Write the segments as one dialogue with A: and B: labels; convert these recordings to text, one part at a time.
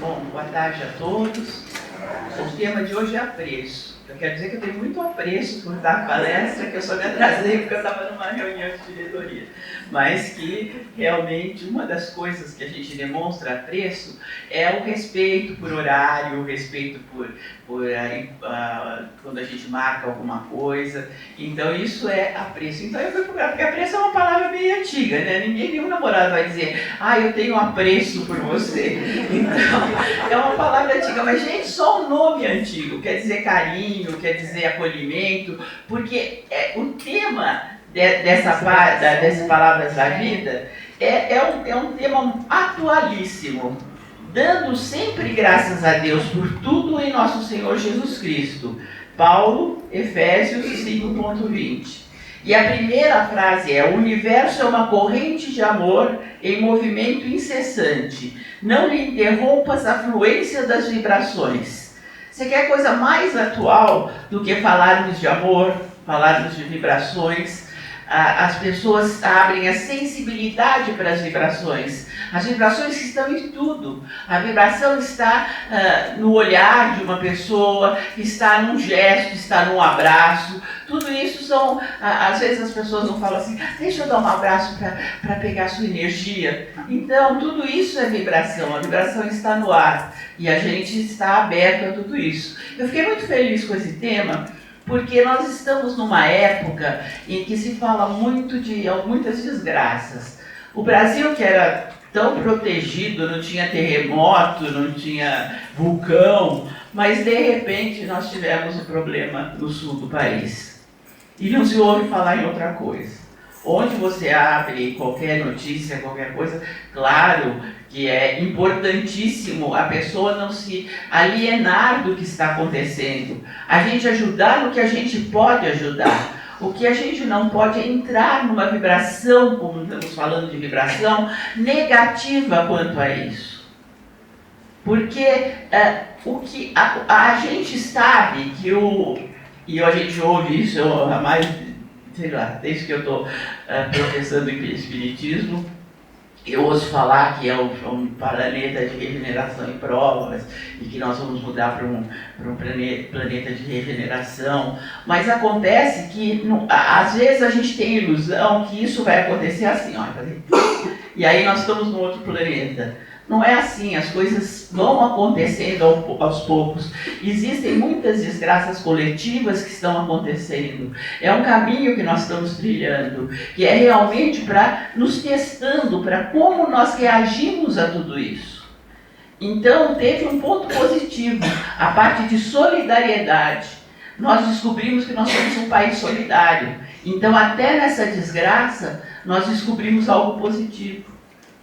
A: Bom, boa tarde a todos. O tema de hoje é apreço. Eu quero dizer que eu tenho muito apreço por dar palestra, que eu só me atrasei porque eu estava numa reunião de diretoria. Mas que realmente uma das coisas que a gente demonstra apreço é o respeito por horário, o respeito por quando a gente marca alguma coisa. Então isso é apreço. Então eu fui procurar, porque apreço é uma palavra bem antiga, né? Nenhum namorado vai dizer, eu tenho apreço por você. Então é uma palavra antiga, mas gente, só o nome é antigo, quer dizer carinho, quer dizer acolhimento, porque o tema dessas palavras da vida é um tema atualíssimo, dando sempre graças a Deus por tudo em nosso Senhor Jesus Cristo. Paulo, Efésios 5.20. E a primeira frase é: o universo é uma corrente de amor em movimento incessante. Não lhe interrompas a fluência das vibrações. Você quer coisa mais atual do que falarmos de amor, falarmos de vibrações? As pessoas abrem a sensibilidade para as vibrações. As vibrações estão em tudo. A vibração está no olhar de uma pessoa, está num gesto, está num abraço. Tudo isso são... Às vezes as pessoas não falam assim, deixa eu dar um abraço para pegar a sua energia. Então, tudo isso é vibração. A vibração está no ar. E a gente está aberto a tudo isso. Eu fiquei muito feliz com esse tema, porque nós estamos numa época em que se fala muito de muitas desgraças. O Brasil, que era tão protegido, não tinha terremoto, não tinha vulcão, mas de repente nós tivemos um problema no sul do país. E não se ouve falar em outra coisa. Onde você abre qualquer notícia, qualquer coisa, claro que é importantíssimo a pessoa não se alienar do que está acontecendo. A gente ajudar no que a gente pode ajudar. O que a gente não pode é entrar numa vibração, como estamos falando de vibração, negativa quanto a isso. Porque o que a gente sabe que e a gente ouve isso há mais, sei lá, desde que eu estou professando em Espiritismo, eu ouço falar que é um planeta de regeneração em provas e que nós vamos mudar para um planeta de regeneração. Mas acontece que, às vezes, a gente tem a ilusão que isso vai acontecer assim, e aí nós estamos num outro planeta. Não é assim, as coisas vão acontecendo aos poucos. Existem muitas desgraças coletivas que estão acontecendo. É um caminho que nós estamos trilhando, que é realmente para nos testando, para como nós reagimos a tudo isso. Então, teve um ponto positivo, a parte de solidariedade. Nós descobrimos que nós somos um país solidário. Então, até nessa desgraça, nós descobrimos algo positivo.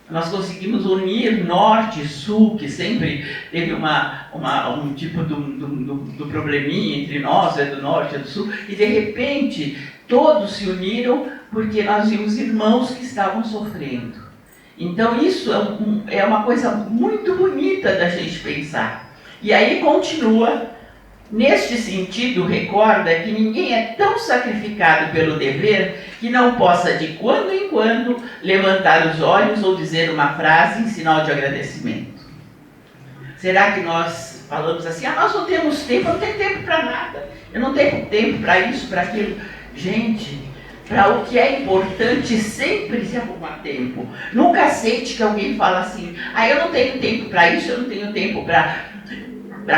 A: Nós conseguimos unir norte e sul, que sempre teve um tipo do probleminha entre nós, é do norte e do sul, e de repente todos se uniram porque nós vimos irmãos que estavam sofrendo. Então isso é uma coisa muito bonita da gente pensar. E aí continua. Neste sentido, recorda que ninguém é tão sacrificado pelo dever que não possa, de quando em quando, levantar os olhos ou dizer uma frase em sinal de agradecimento. Será que nós falamos assim, nós não temos tempo, eu não tenho tempo para nada, eu não tenho tempo para isso, para aquilo. Gente, para o que é importante sempre se arrumar tempo. Nunca aceite que alguém fala assim, eu não tenho tempo para isso, eu não tenho tempo para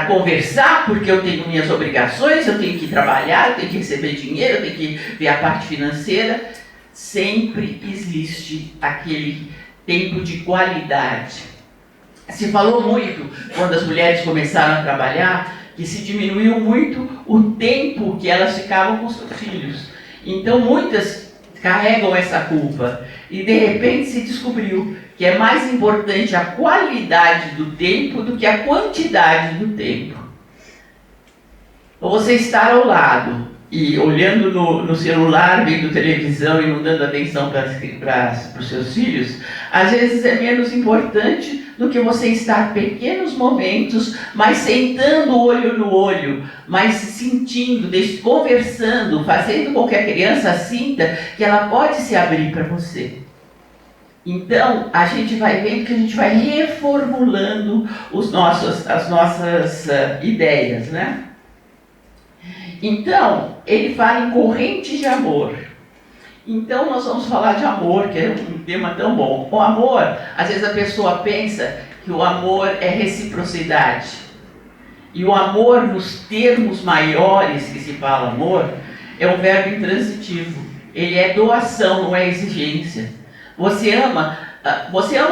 A: conversar, porque eu tenho minhas obrigações, eu tenho que trabalhar, eu tenho que receber dinheiro, eu tenho que ver a parte financeira. Sempre existe aquele tempo de qualidade. Se falou muito, quando as mulheres começaram a trabalhar, que se diminuiu muito o tempo que elas ficavam com os seus filhos. Então muitas carregam essa culpa. E de repente se descobriu que é mais importante a qualidade do tempo do que a quantidade do tempo. Ou você estar ao lado e olhando no celular, vendo televisão e não dando atenção para os seus filhos, às vezes é menos importante do que você estar pequenos momentos, mas sentando olho no olho, mas sentindo, conversando, fazendo com que a criança sinta que ela pode se abrir para você. Então, a gente vai vendo que a gente vai reformulando as nossas ideias, né? Então, ele fala em corrente de amor. Então, nós vamos falar de amor, que é um tema tão bom. O amor, às vezes a pessoa pensa que o amor é reciprocidade. E o amor, nos termos maiores que se fala amor, é um verbo intransitivo. Ele é doação, não é exigência. Você ama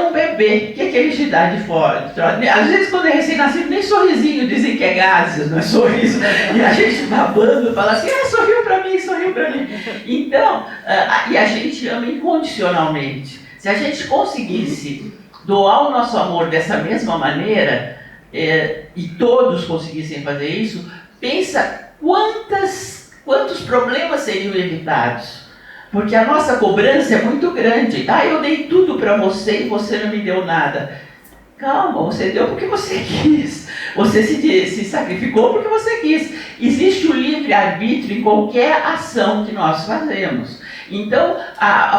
A: um bebê, o que ele te dá de fora? Às vezes, quando é recém-nascido, nem sorrisinho dizem que é gases, não é sorriso. E a gente babando, fala assim, sorriu para mim, sorriu para mim. Então, e a gente ama incondicionalmente. Se a gente conseguisse doar o nosso amor dessa mesma maneira, e todos conseguissem fazer isso, pensa quantos problemas seriam evitados. Porque a nossa cobrança é muito grande. Eu dei tudo para você e você não me deu nada. Calma, você deu porque você quis. Você se sacrificou porque você quis. Existe o livre-arbítrio em qualquer ação que nós fazemos. Então,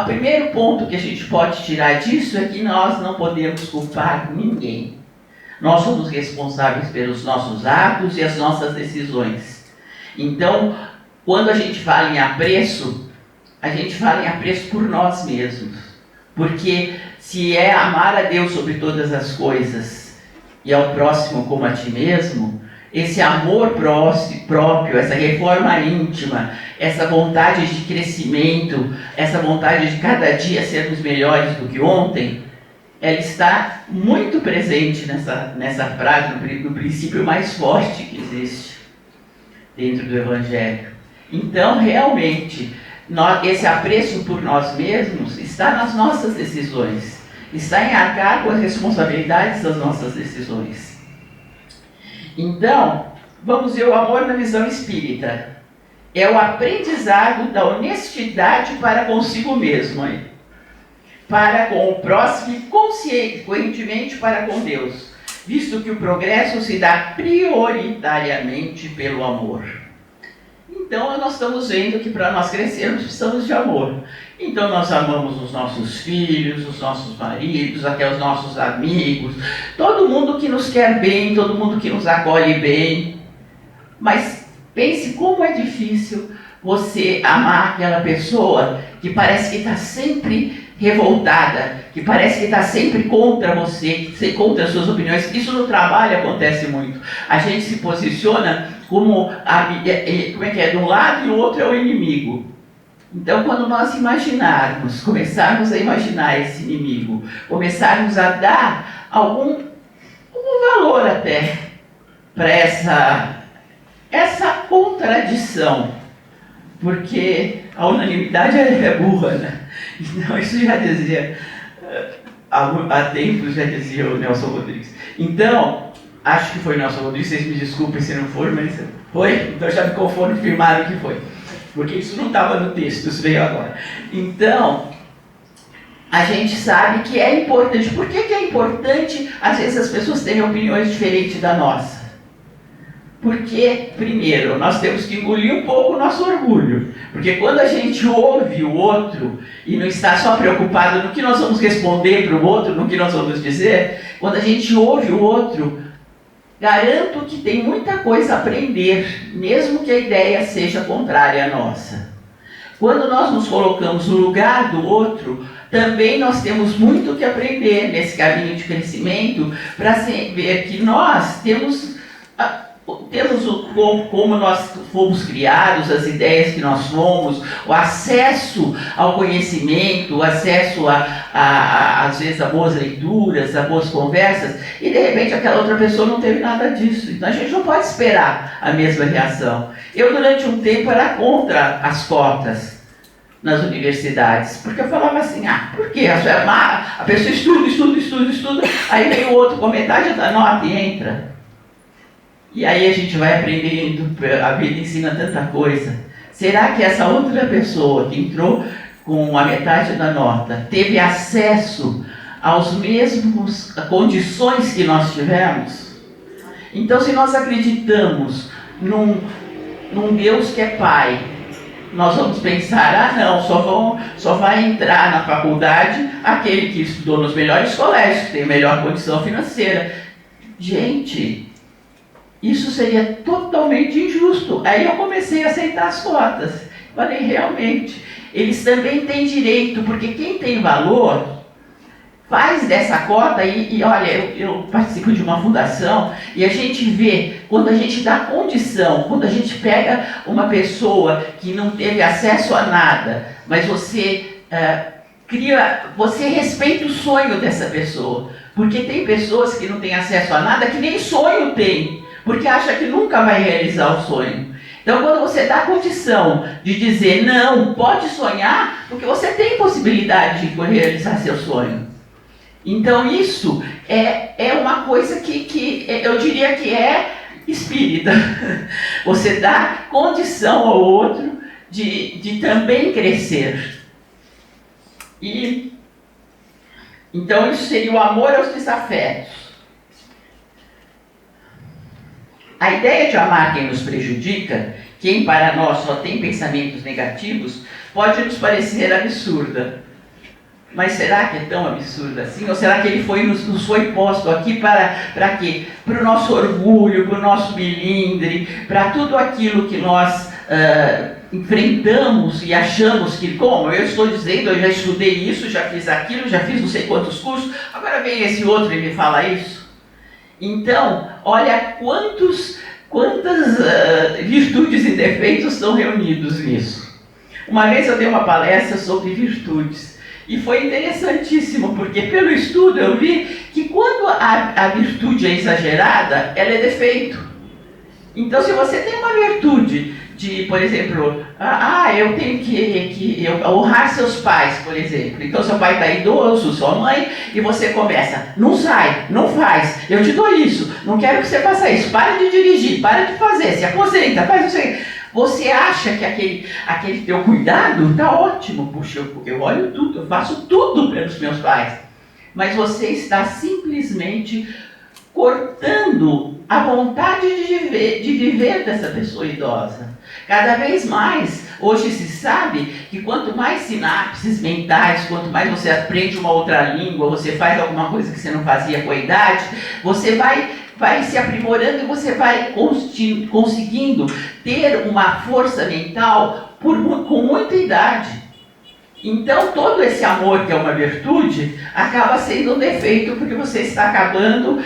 A: o primeiro ponto que a gente pode tirar disso é que nós não podemos culpar ninguém. Nós somos responsáveis pelos nossos atos e as nossas decisões. Então, quando a gente fala em apreço, a gente fala em apreço por nós mesmos. Porque se é amar a Deus sobre todas as coisas e ao próximo como a ti mesmo, esse amor próprio, essa reforma íntima, essa vontade de crescimento, essa vontade de cada dia sermos melhores do que ontem, ela está muito presente nessa frase, no princípio mais forte que existe dentro do Evangelho. Então, realmente, esse apreço por nós mesmos está nas nossas decisões, está em arcar com as responsabilidades das nossas decisões. Então, vamos ver o amor na visão espírita. É o aprendizado da honestidade para consigo mesmo, para com o próximo e consequentemente para com Deus, visto que o progresso se dá prioritariamente pelo amor. Então, nós estamos vendo que para nós crescermos precisamos de amor. Então, nós amamos os nossos filhos, os nossos maridos, até os nossos amigos, todo mundo que nos quer bem, todo mundo que nos acolhe bem. Mas pense como é difícil você amar aquela pessoa que parece que está sempre revoltada, que parece que está sempre contra você, contra as suas opiniões. Isso no trabalho acontece muito. A gente se posiciona como de um lado e o outro é o inimigo. Então, quando nós começarmos a imaginar esse inimigo, começarmos a dar algum valor até para essa contradição, porque a unanimidade é burra, né? Então, isso já dizia, há tempos já dizia o Nelson Rodrigues. Então, acho que foi o Nelson Rodrigues, vocês me desculpem se não for, mas foi, então já me confirmaram que foi. Porque isso não estava no texto, isso veio agora. Então, a gente sabe que é importante. Por que é importante, às vezes, as pessoas terem opiniões diferentes da nossa? Porque, primeiro, nós temos que engolir um pouco o nosso orgulho. Porque quando a gente ouve o outro e não está só preocupado no que nós vamos responder para o outro, no que nós vamos dizer, quando a gente ouve o outro, garanto que tem muita coisa a aprender, mesmo que a ideia seja contrária à nossa. Quando nós nos colocamos no lugar do outro, também nós temos muito que aprender nesse caminho de crescimento, para ver que nós temos como nós fomos criados, as ideias que nós fomos, o acesso ao conhecimento, o acesso às vezes a boas leituras, a boas conversas, e de repente aquela outra pessoa não teve nada disso. Então a gente não pode esperar a mesma reação. Eu durante um tempo era contra as cotas nas universidades, porque eu falava assim, por quê? A pessoa estuda, aí vem o outro com metade da nota e entra. E aí a gente vai aprendendo, a vida ensina tanta coisa. Será que essa outra pessoa que entrou com a metade da nota teve acesso às mesmas condições que nós tivemos? Então, se nós acreditamos num Deus que é Pai, nós vamos pensar, ah não, só vai entrar na faculdade aquele que estudou nos melhores colégios, que tem melhor condição financeira. Gente, isso seria totalmente injusto. Aí eu comecei a aceitar as cotas. Falei, realmente, eles também têm direito, porque quem tem valor faz dessa cota, e olha, eu participo de uma fundação, e a gente vê, quando a gente dá condição, quando a gente pega uma pessoa que não teve acesso a nada, mas você você respeita o sonho dessa pessoa, porque tem pessoas que não têm acesso a nada, que nem sonho tem, porque acha que nunca vai realizar o sonho. Então, quando você dá a condição de dizer, não, pode sonhar, porque você tem possibilidade de realizar seu sonho. Então isso é uma coisa que eu diria que é espírita. Você dá condição ao outro de também crescer. E então isso seria o amor aos desafetos. A ideia de amar quem nos prejudica, quem para nós só tem pensamentos negativos, pode nos parecer absurda. Mas será que é tão absurdo assim? Ou será que ele nos foi posto aqui para quê? Para o nosso orgulho, para o nosso melindre, para tudo aquilo que nós enfrentamos e achamos que, como eu estou dizendo, eu já estudei isso, já fiz aquilo, já fiz não sei quantos cursos, agora vem esse outro e me fala isso. Então, olha quantas virtudes e defeitos estão reunidos nisso. Uma vez eu dei uma palestra sobre virtudes. E foi interessantíssimo, porque pelo estudo eu vi que quando a virtude é exagerada, ela é defeito. Então, se você tem uma virtude de, por exemplo, eu tenho que honrar seus pais, por exemplo. Então, seu pai está idoso, sua mãe, e você começa, não sai, não faz, eu te dou isso, não quero que você faça isso, para de dirigir, para de fazer, se aposenta, faz isso aí. Você acha que aquele teu cuidado está ótimo. Puxa, eu olho tudo, eu faço tudo pelos meus pais. Mas você está simplesmente cortando a vontade de viver dessa pessoa idosa. Cada vez mais, hoje se sabe que quanto mais sinapses mentais, quanto mais você aprende uma outra língua, você faz alguma coisa que você não fazia com a idade, você vai se aprimorando e você vai conseguindo ter uma força mental com muita idade. Então, todo esse amor, que é uma virtude, acaba sendo um defeito, porque você está acabando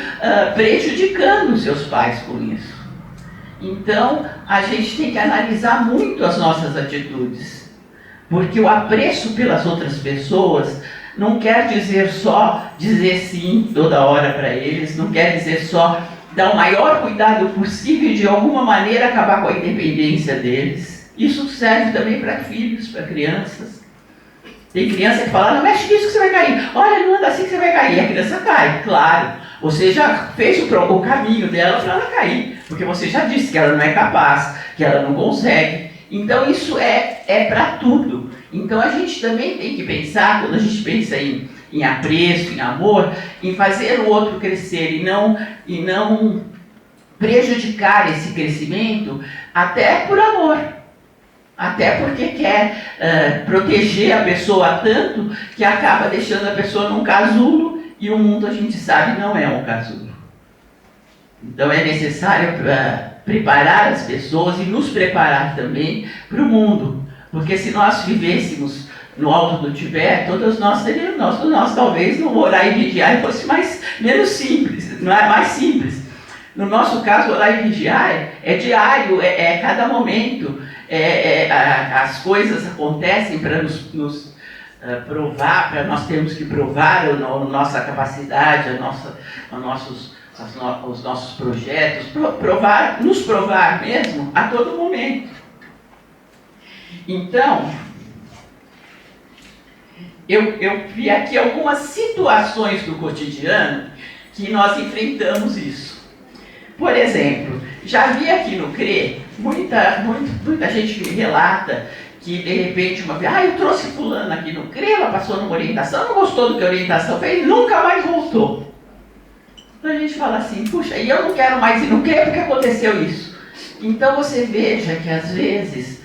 A: prejudicando os seus pais com isso. Então, a gente tem que analisar muito as nossas atitudes, porque o apreço pelas outras pessoas não quer dizer só dizer sim toda hora para eles, não quer dizer só dar o maior cuidado possível e de alguma maneira acabar com a independência deles. Isso serve também para filhos, para crianças. Tem criança que fala, não mexe nisso que você vai cair, olha, não anda assim que você vai cair. E a criança cai, claro. Você já fez o caminho dela para ela cair, porque você já disse que ela não é capaz, que ela não consegue. Então isso é para tudo. Então a gente também tem que pensar, quando a gente pensa em apreço, em amor, em fazer o outro crescer e não prejudicar esse crescimento, até por amor. Até porque quer proteger a pessoa tanto que acaba deixando a pessoa num casulo, e o mundo, a gente sabe, não é um casulo. Então é necessário preparar as pessoas e nos preparar também para o mundo. Porque se nós vivêssemos no alto do Tibete, todos nós teríamos, talvez no orar e vigiar fosse menos simples, não é mais simples. No nosso caso, orar e vigiar é diário, é cada momento. As coisas acontecem para nos provar, para nós termos que provar a nossa capacidade, os nossos projetos, nos provar mesmo a todo momento. Então, eu vi aqui algumas situações do cotidiano que nós enfrentamos isso. Por exemplo, já vi aqui no CRE, muita gente me relata que de repente uma vez, eu trouxe fulano aqui no CRE, ela passou numa orientação, não gostou do que a orientação fez, e nunca mais voltou. Então a gente fala assim, puxa, e eu não quero mais ir no CRE porque aconteceu isso. Então você veja que às vezes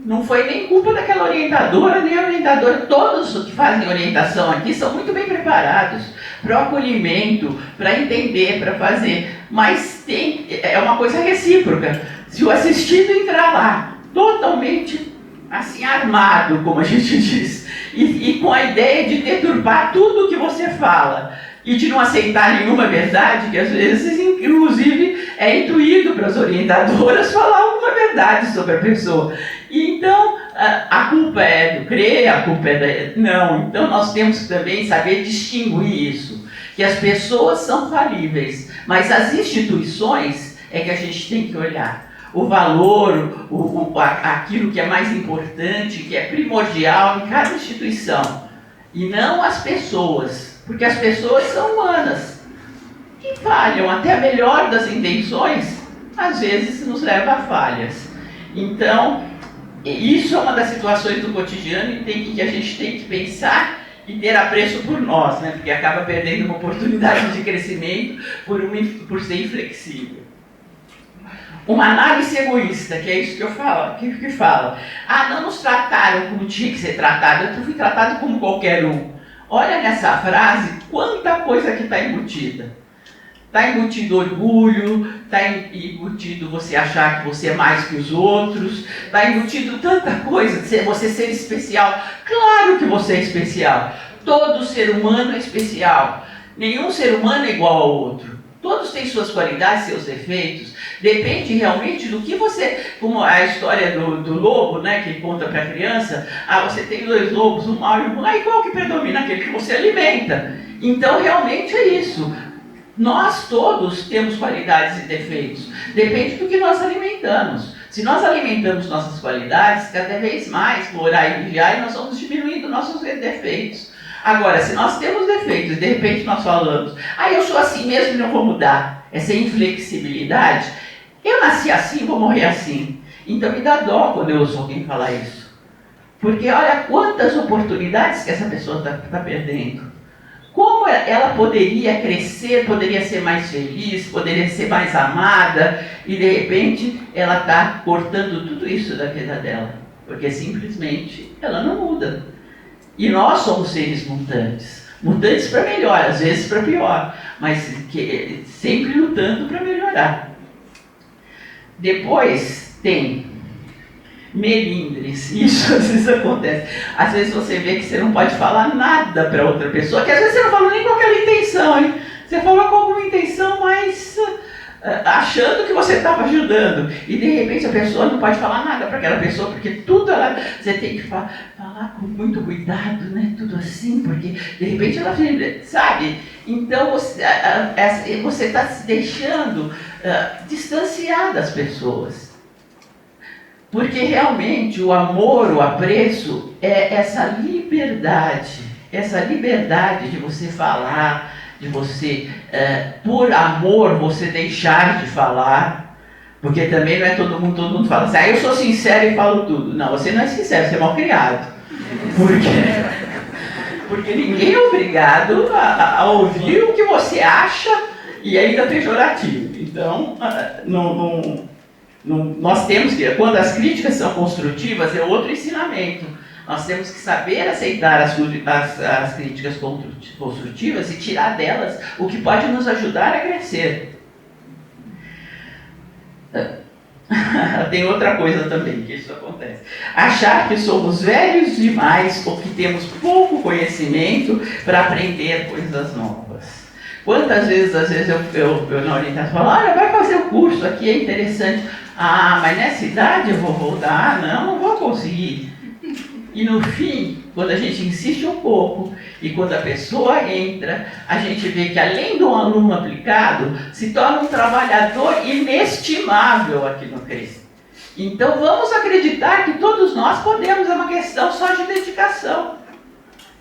A: Não foi nem culpa daquela orientadora, nem a orientadora. Todos que fazem orientação aqui são muito bem preparados para o acolhimento, para entender, para fazer. Mas é uma coisa recíproca. Se o assistido entrar lá totalmente assim armado, como a gente diz, e com a ideia de deturpar tudo o que você fala e de não aceitar nenhuma verdade, que às vezes, inclusive, é intuído para as orientadoras falar alguma verdade sobre a pessoa. E então, a culpa é do CRE, a culpa é da... Não, então nós temos que também saber distinguir isso, que as pessoas são falíveis, mas as instituições é que a gente tem que olhar. O valor, aquilo que é mais importante, que é primordial em cada instituição, e não as pessoas, porque as pessoas são humanas e falham. Até a melhor das intenções às vezes nos leva a falhas. Então, isso é uma das situações do cotidiano que a gente tem que pensar e ter apreço por nós, né? Porque acaba perdendo uma oportunidade de crescimento por ser inflexível. Uma análise egoísta, que é isso que eu falo, que fala. Não nos trataram como tinha que ser tratado, eu fui tratado como qualquer um. Olha nessa frase, quanta coisa que está embutida. Está embutido orgulho, está embutido você achar que você é mais que os outros, está embutido tanta coisa, você ser especial. Claro que você é especial. Todo ser humano é especial. Nenhum ser humano é igual ao outro. Todos têm suas qualidades, seus defeitos. Depende realmente do que você... Como a história do lobo, né, que conta para a criança. Você tem 2 lobos, um mau e um bom. E qual que predomina? Aquele que você alimenta. Então, realmente é isso. Nós todos temos qualidades e defeitos. Depende do que nós alimentamos. Se nós alimentamos nossas qualidades, cada vez mais, por orar e vigiar, nós vamos diminuindo nossos defeitos. Agora, se nós temos defeitos e de repente nós falamos, eu sou assim mesmo e não vou mudar, essa inflexibilidade, eu nasci assim, vou morrer assim. Então me dá dó quando eu ouço alguém falar isso. Porque olha quantas oportunidades que essa pessoa está perdendo. Como ela poderia crescer, poderia ser mais feliz, poderia ser mais amada, e de repente ela está cortando tudo isso da vida dela. Porque simplesmente ela não muda. E nós somos seres mutantes. Mutantes para melhor, às vezes para pior, mas sempre lutando para melhorar. Depois tem melindres. Isso às vezes acontece. Às vezes você vê que você não pode falar nada para outra pessoa, que às vezes você não falou nem com aquela intenção, hein? Você falou com alguma intenção, mas achando que você estava ajudando. E de repente a pessoa não pode falar nada para aquela pessoa, porque tudo você tem que falar com muito cuidado, né? Tudo assim, porque de repente ela sabe? Então você está se deixando distanciar das pessoas. Porque realmente o amor, o apreço é essa liberdade de você falar, de você, por amor, você deixar de falar, porque também não é todo mundo fala assim, eu sou sincero e falo tudo. Não, você não é sincero, você é mal criado. Porque ninguém é obrigado a ouvir o que você acha e ainda pejorativo. Então, nós temos que, quando as críticas são construtivas, é outro ensinamento. Nós temos que saber aceitar as críticas construtivas e tirar delas o que pode nos ajudar a crescer. Tem outra coisa também que isso acontece. Achar que somos velhos demais ou que temos pouco conhecimento para aprender coisas novas. Quantas vezes, eu na orientação falo, vai fazer o curso aqui, é interessante. Mas nessa idade eu vou voltar? Não vou conseguir. E no fim, quando a gente insiste um pouco e quando a pessoa entra, a gente vê que além de um aluno aplicado, se torna um trabalhador inestimável aqui no CRE. Então vamos acreditar que todos nós podemos, é uma questão só de dedicação.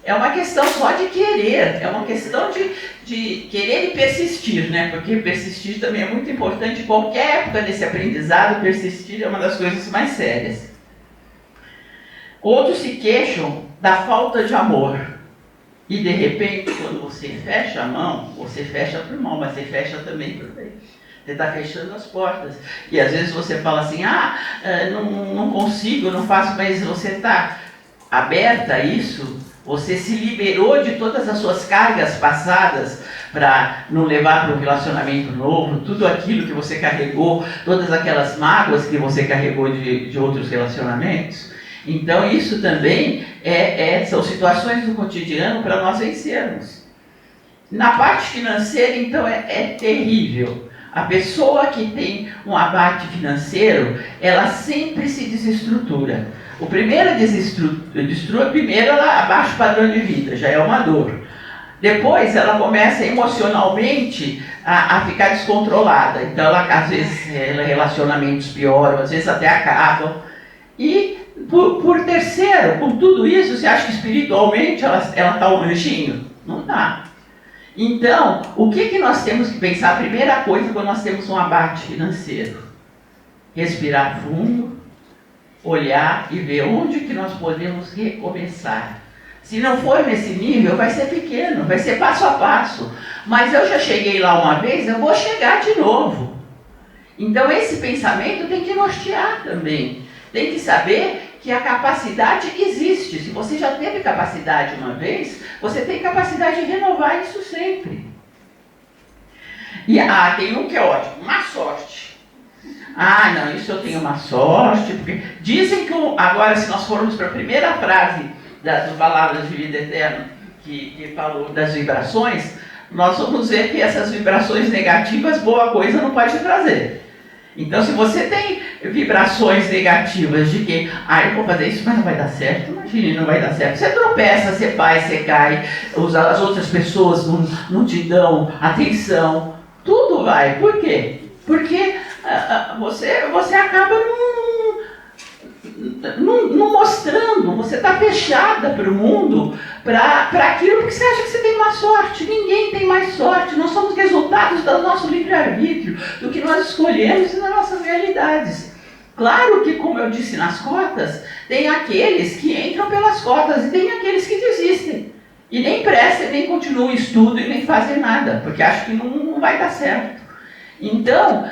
A: É uma questão só de querer, é uma questão de querer e persistir, né? Porque persistir também é muito importante em qualquer época desse aprendizado, persistir é uma das coisas mais sérias. Outros se queixam da falta de amor. E de repente, quando você fecha a mão, você fecha por mão, mas você fecha também por bem. Você está fechando as portas. E às vezes você fala assim, não consigo, não faço, mas você está aberta a isso, você se liberou de todas as suas cargas passadas para não levar para um relacionamento novo, tudo aquilo que você carregou, todas aquelas mágoas que você carregou de outros relacionamentos. Então isso também são situações do cotidiano para nós vencermos. Na parte financeira, então, é terrível. A pessoa que tem um abate financeiro, ela sempre se desestrutura. O primeiro primeiro ela abaixa o padrão de vida, já é uma dor. Depois ela começa emocionalmente a ficar descontrolada. Então, às vezes, relacionamentos pioram, às vezes até acabam. E, por terceiro, com tudo isso, você acha que espiritualmente ela está um anjinho? Não está. Então, o que nós temos que pensar? A primeira coisa, quando nós temos um abate financeiro, respirar fundo, olhar e ver onde que nós podemos recomeçar. Se não for nesse nível, vai ser pequeno, vai ser passo a passo. Mas eu já cheguei lá uma vez, eu vou chegar de novo. Então esse pensamento tem que nortear também. Tem que saber que a capacidade existe. Se você já teve capacidade uma vez, você tem capacidade de renovar isso sempre. E tem um que é ótimo, má sorte. Não, isso eu tenho uma sorte, porque dizem que, agora se nós formos para a primeira frase das Palavras de Vida Eterna, que falou das vibrações, nós vamos ver que essas vibrações negativas, boa coisa não pode trazer. Então, se você tem vibrações negativas de que, eu vou fazer isso, mas não vai dar certo, imagine, não vai dar certo. Você tropeça, você vai, você cai, as outras pessoas não te dão atenção, tudo vai. Por quê? Porque você acaba não mostrando, você está fechada para o mundo, para aquilo que você acha que você tem mais sorte. Ninguém tem mais sorte, nós somos resultados do nosso livre-arbítrio, do que nós escolhemos nas nossas realidades. Claro que, como eu disse nas cotas, tem aqueles que entram pelas cotas e tem aqueles que desistem. E nem prestam, nem continuam o estudo e nem fazem nada, porque acham que não vai dar certo. Então,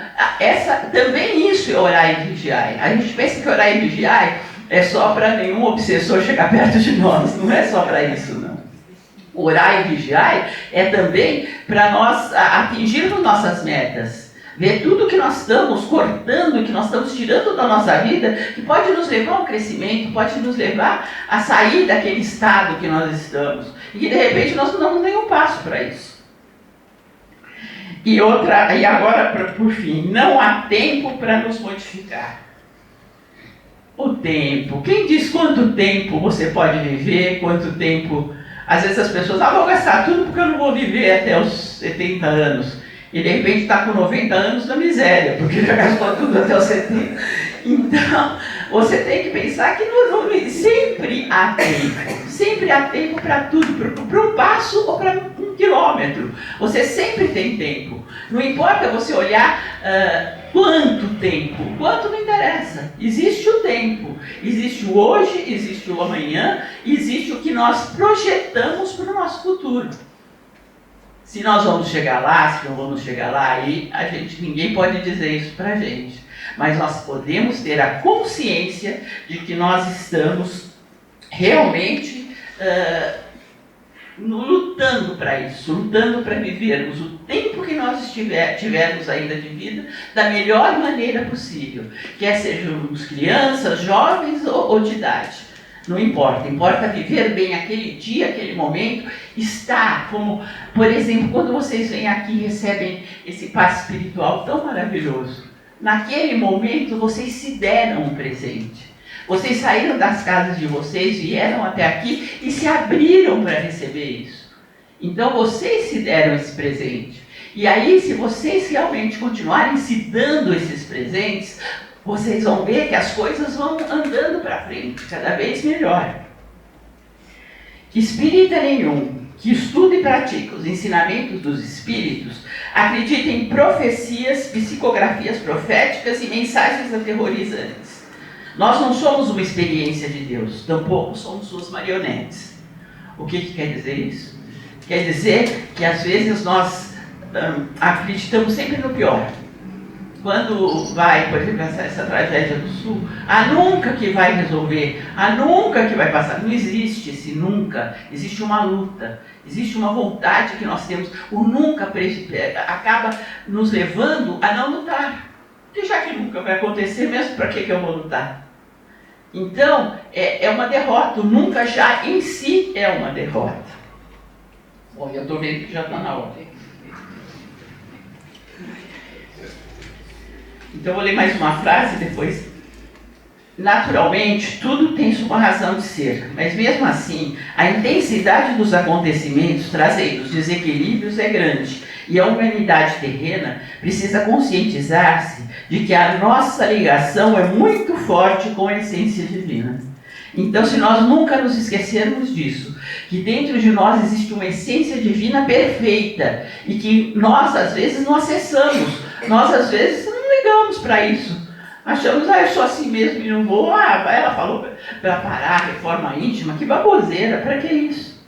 A: também isso é orar e vigiar. A gente pensa que orar e vigiar é só para nenhum obsessor chegar perto de nós. Não é só para isso, não. Orar e vigiar é também para nós atingirmos nossas metas. Ver tudo que nós estamos cortando, que nós estamos tirando da nossa vida, que pode nos levar ao crescimento, pode nos levar a sair daquele estado que nós estamos. E que de repente nós não damos nenhum passo para isso. E agora, por fim, não há tempo para nos modificar. O tempo. Quem diz quanto tempo você pode viver, quanto tempo... Às vezes as pessoas, vou gastar tudo porque eu não vou viver até os 70 anos. E de repente está com 90 anos na miséria, porque já gastou tudo até os 70. Então, você tem que pensar que sempre há tempo. Sempre há tempo para tudo, para um passo ou para um quilômetro. Você sempre tem tempo. Não importa você olhar quanto tempo, quanto não interessa. Existe o tempo, existe o hoje, existe o amanhã, existe o que nós projetamos para o nosso futuro. Se nós vamos chegar lá, se não vamos chegar lá, aí ninguém pode dizer isso para a gente. Mas nós podemos ter a consciência de que nós estamos realmente lutando para isso, lutando para vivermos o tempo que nós tivermos ainda de vida da melhor maneira possível, quer sejamos crianças, jovens ou de idade. Não importa, importa viver bem aquele dia, aquele momento, estar como, por exemplo, quando vocês vêm aqui e recebem esse passe espiritual tão maravilhoso. Naquele momento vocês se deram um presente. Vocês saíram das casas de vocês, vieram até aqui e se abriram para receber isso. Então vocês se deram esse presente. E aí, se vocês realmente continuarem se dando esses presentes, vocês vão ver que as coisas vão andando para frente, cada vez melhor. Espírita nenhum que estude e pratique os ensinamentos dos espíritos acredita em profecias, psicografias proféticas e mensagens aterrorizantes. Nós não somos uma experiência de Deus, tampouco somos suas marionetes. O que quer dizer isso? Quer dizer que às vezes nós acreditamos sempre no pior. quando vai, por exemplo, essa tragédia do Sul, há nunca que vai resolver, há nunca que vai passar. Não existe esse nunca, existe uma luta, existe uma vontade que nós temos. O nunca acaba nos levando a não lutar. Porque já que nunca vai acontecer mesmo, para que eu vou lutar? Então, é uma derrota. O nunca já em si é uma derrota. Bom, eu estou vendo que já está na hora. Então, eu vou ler mais uma frase depois. Naturalmente, tudo tem sua razão de ser, mas mesmo assim, a intensidade dos acontecimentos trazendo desequilíbrios é grande, e a humanidade terrena precisa conscientizar-se de que a nossa ligação é muito forte com a essência divina. Então, se nós nunca nos esquecermos disso, que dentro de nós existe uma essência divina perfeita, e que nós, às vezes, não acessamos, nós, às vezes, não ligamos para isso. Achamos, eu sou assim mesmo e não vou. Ela falou para parar, reforma íntima, que baboseira, para que isso?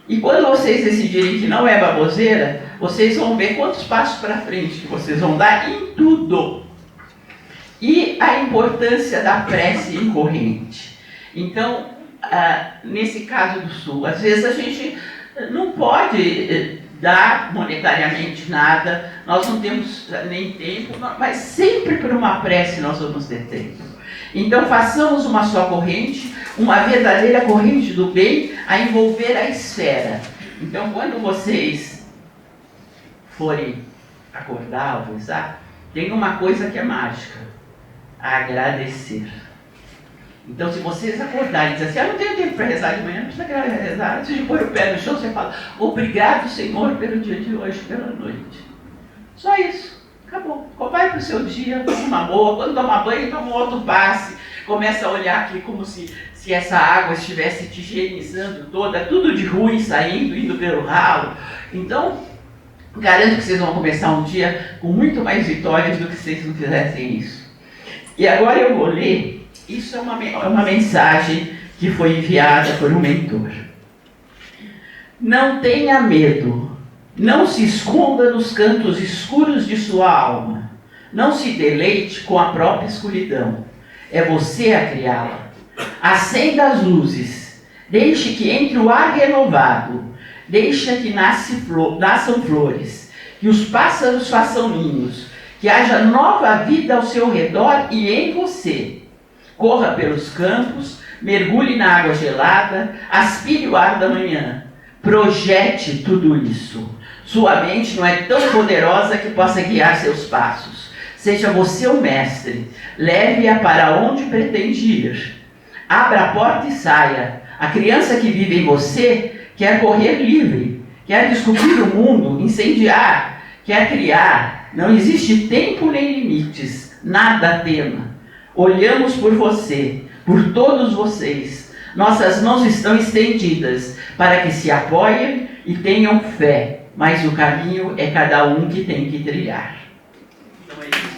A: E quando vocês decidirem que não é baboseira, vocês vão ver quantos passos para frente que vocês vão dar em tudo. E a importância da prece incorrente. Então, nesse caso do Sul, às vezes a gente não pode dar monetariamente nada, nós não temos nem tempo, mas sempre por uma prece nós vamos ter tempo. Então façamos uma só corrente, uma verdadeira corrente do bem a envolver a esfera. Então quando vocês forem acordar ou rezar, tem uma coisa que é mágica: agradecer. Então, se vocês acordarem e dizerem assim, não tenho tempo para rezar de manhã, não precisa rezar, antes de pôr o pé no chão, você fala, obrigado, Senhor, pelo dia de hoje, pela noite. Só isso, acabou. Vai para o seu dia, uma boa, quando toma banho, toma um outro passe, começa a olhar aqui como se essa água estivesse te higienizando toda, tudo de ruim saindo, indo pelo ralo. Então, garanto que vocês vão começar um dia com muito mais vitórias do que se vocês não fizessem isso. E agora eu vou ler. Isso é uma mensagem que foi enviada por um mentor. Não tenha medo. Não se esconda nos cantos escuros de sua alma. Não se deleite com a própria escuridão. É você a criá-la. Acenda as luzes. Deixe que entre o ar renovado. Deixe que nasçam flores. Que os pássaros façam ninhos. Que haja nova vida ao seu redor e em você. Corra pelos campos, mergulhe na água gelada, aspire o ar da manhã. Projete tudo isso. Sua mente não é tão poderosa que possa guiar seus passos. Seja você o mestre. Leve-a para onde pretende ir. Abra a porta e saia. A criança que vive em você quer correr livre, quer descobrir o mundo, incendiar, quer criar. Não existe tempo nem limites. Nada tema. Olhamos por você, por todos vocês. Nossas mãos estão estendidas para que se apoiem e tenham fé. Mas o caminho é cada um que tem que trilhar. Então é isso.